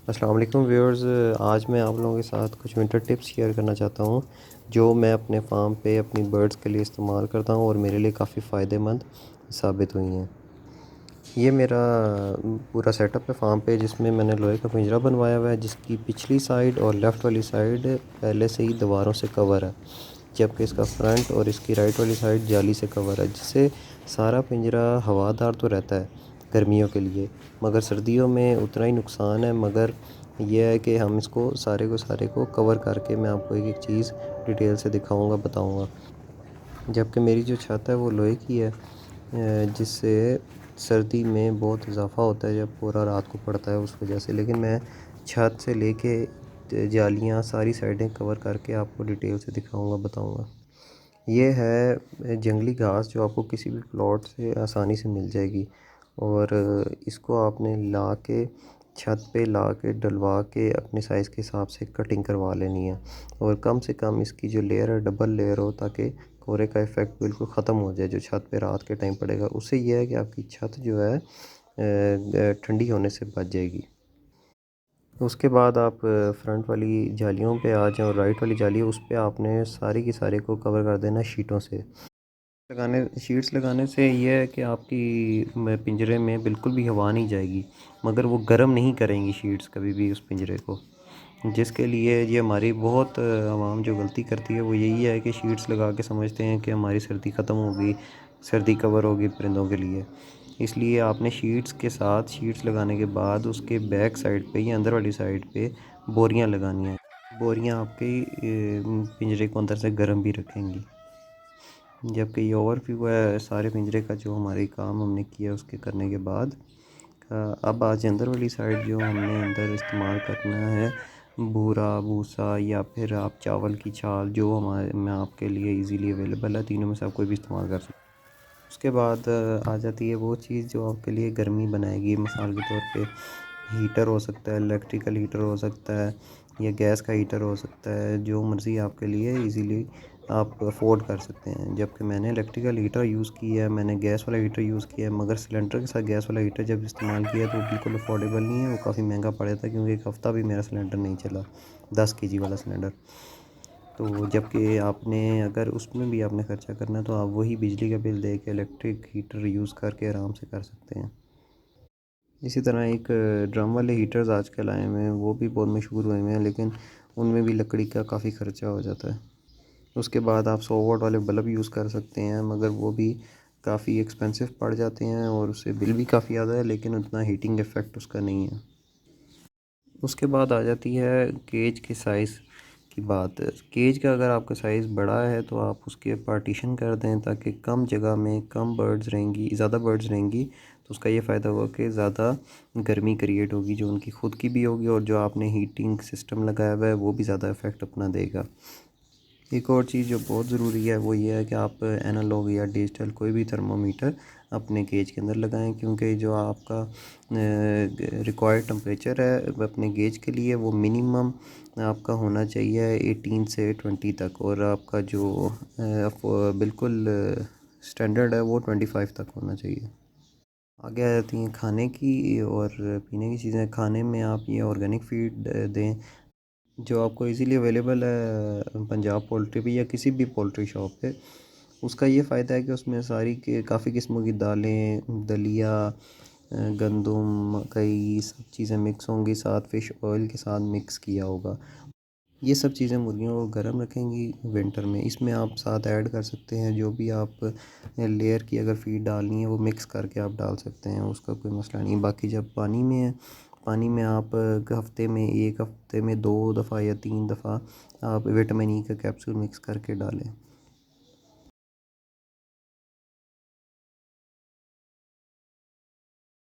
अस्सलाम वालेकुम व्यूअर्स। आज मैं आप लोगों के साथ कुछ विंटर टिप्स शेयर करना चाहता हूँ जो मैं अपने फार्म पे अपनी बर्ड्स के लिए इस्तेमाल करता हूँ और मेरे लिए काफ़ी फ़ायदेमंद साबित हुई हैं। ये मेरा पूरा सेटअप है फार्म पे, जिसमें मैंने लोहे का पिंजरा बनवाया हुआ है, जिसकी पिछली साइड और लेफ़्ट वाली साइड पहले से ही दीवारों से कवर है, जबकि इसका फ्रंट और इसकी राइट वाली साइड जाली से कवर है, जिससे सारा पिंजरा हवादार तो रहता है गर्मियों के लिए, मगर सर्दियों में उतना ही नुकसान है। मगर यह है कि हम इसको सारे को कवर करके मैं आपको एक एक चीज़ डिटेल से दिखाऊंगा, बताऊंगा। जबकि मेरी जो छत है वो लोहे की है, जिससे सर्दी में बहुत इजाफ़ा होता है जब पूरा रात को पड़ता है उस वजह से। लेकिन मैं छत से लेके जालियाँ सारी साइडें कवर करके आपको डिटेल से दिखाऊंगा, बताऊंगा। ये है जंगली घास जो आपको किसी भी प्लॉट से आसानी से मिल जाएगी, और इसको आपने ला के छत पे ला के डलवा के अपने साइज़ के हिसाब से कटिंग करवा लेनी है। और कम से कम इसकी जो लेयर है डबल लेयर हो, ताकि कोहरे का इफ़ेक्ट बिल्कुल ख़त्म हो जाए जो छत पे रात के टाइम पड़ेगा। उससे यह है कि आपकी छत जो है ठंडी होने से बच जाएगी। उसके बाद आप फ्रंट वाली जालियों पे आ जाएँ, और राइट वाली जाली है उस पे आपने सारी की सारे को कवर कर देना शीटों से। शीट्स लगाने से ये है कि आपकी पिंजरे में बिल्कुल भी हवा नहीं जाएगी, मगर वो गर्म नहीं करेंगी शीट्स कभी भी उस पिंजरे को। जिसके लिए ये हमारी बहुत आवाम जो गलती करती है वो यही है कि शीट्स लगा के समझते हैं कि हमारी सर्दी ख़त्म होगी, सर्दी कवर होगी परिंदों के लिए। इसलिए आपने शीट्स के साथ शीट्स लगाने के बाद उसके बैक साइड पे या अंदर वाली साइड पे बोरियां लगानी है। बोरियां आपके पिंजरे को अंदर से गर्म भी रखेंगी। जबकि ये ओवरव्यू है सारे पिंजरे का जो हमारे काम हमने किया उसके करने के बाद। अब आज अंदर वाली साइड जो हमने अंदर इस्तेमाल करना है, बूरा भूसा या फिर आप चावल की छाल, जो हमारे में आपके लिए इजीली अवेलेबल है, तीनों में से आप कोई भी इस्तेमाल कर सकते हैं। उसके बाद आ जाती है वो चीज़ जो आपके लिए गर्मी बनाएगी। मिसाल के तौर पे हीटर हो सकता है, इलेक्ट्रिकल हीटर हो सकता है, या गैस का हीटर हो सकता है, जो मर्ज़ी आपके लिए इजीली आप अफोर्ड कर सकते हैं। जबकि मैंने इलेक्ट्रिकल हीटर यूज़ किया है, मैंने गैस वाला हीटर यूज़ किया है, मगर सिलेंडर के साथ गैस वाला हीटर जब इस्तेमाल किया तो वो बिल्कुल अफोर्डेबल नहीं है, वो काफ़ी महंगा पड़ा था, क्योंकि एक हफ़्ता भी मेरा सिलेंडर नहीं चला, 10 kg वाला सिलेंडर। तो जबकि आपने अगर उसमें भी आपने ख़र्चा करना है तो आप वही बिजली का बिल दे के इलेक्ट्रिक हीटर यूज़ करके आराम से कर सकते हैं। इसी तरह एक ड्रम वाले हीटर्स आजकल आए हुए हैं, वो भी बहुत मशहूर हुए हुए हैं, लेकिन उनमें भी लकड़ी का काफ़ी ख़र्चा हो जाता है। उसके बाद आप 100 वाट वाले बल्ब यूज़ कर सकते हैं, मगर वो भी काफ़ी एक्सपेंसिव पड़ जाते हैं और उससे बिल भी काफ़ी ज़्यादा है, लेकिन उतना हीटिंग इफ़ेक्ट उसका नहीं है। उसके बाद आ जाती है केज के साइज़ की बात। केज का अगर आपका साइज़ बड़ा है तो आप उसके पार्टीशन कर दें, ताकि कम जगह में कम बर्ड्स रहेंगी, ज़्यादा बर्ड्स रहेंगी, तो उसका ये फ़ायदा होगा कि ज़्यादा गर्मी क्रिएट होगी, जो उनकी खुद की भी होगी, और जो आपने हीटिंग सिस्टम लगाया हुआ है वो भी ज़्यादा इफ़ेक्ट अपना देगा। एक और चीज़ जो बहुत ज़रूरी है वो ये है कि आप एनालॉग या डिजिटल कोई भी थर्मोमीटर अपने गेज के अंदर लगाएं, क्योंकि जो आपका रिक्वायर्ड टेम्परेचर है अपने गेज के लिए वो मिनिमम आपका होना चाहिए 18 से 20 तक, और आपका जो बिल्कुल स्टैंडर्ड है वो 25 तक होना चाहिए। आगे आ जाती हैं खाने की और पीने की चीज़ें। खाने में आप ये ऑर्गेनिक फीड दें जो आपको इजीली अवेलेबल है पंजाब पोल्ट्री पे या किसी भी पोल्ट्री शॉप पे। उसका ये फ़ायदा है कि उसमें सारी के काफ़ी किस्मों की दालें, दलिया, गंदम, मकई, सब चीज़ें मिक्स होंगी, साथ फ़िश ऑयल के साथ मिक्स किया होगा। ये सब चीज़ें मुर्गियों को गर्म रखेंगी विंटर में। इसमें आप साथ ऐड कर सकते हैं जो भी आप लेयर की अगर फ़ीड डालनी है वो मिक्स करके आप डाल सकते हैं, उसका कोई मसला नहीं। बाकी जब पानी में है, पानी में आप हफ़्ते में, एक हफ़्ते में 2 दफ़ा या 3 दफ़ा आप विटामिन ई का कैप्सूल मिक्स करके डालें।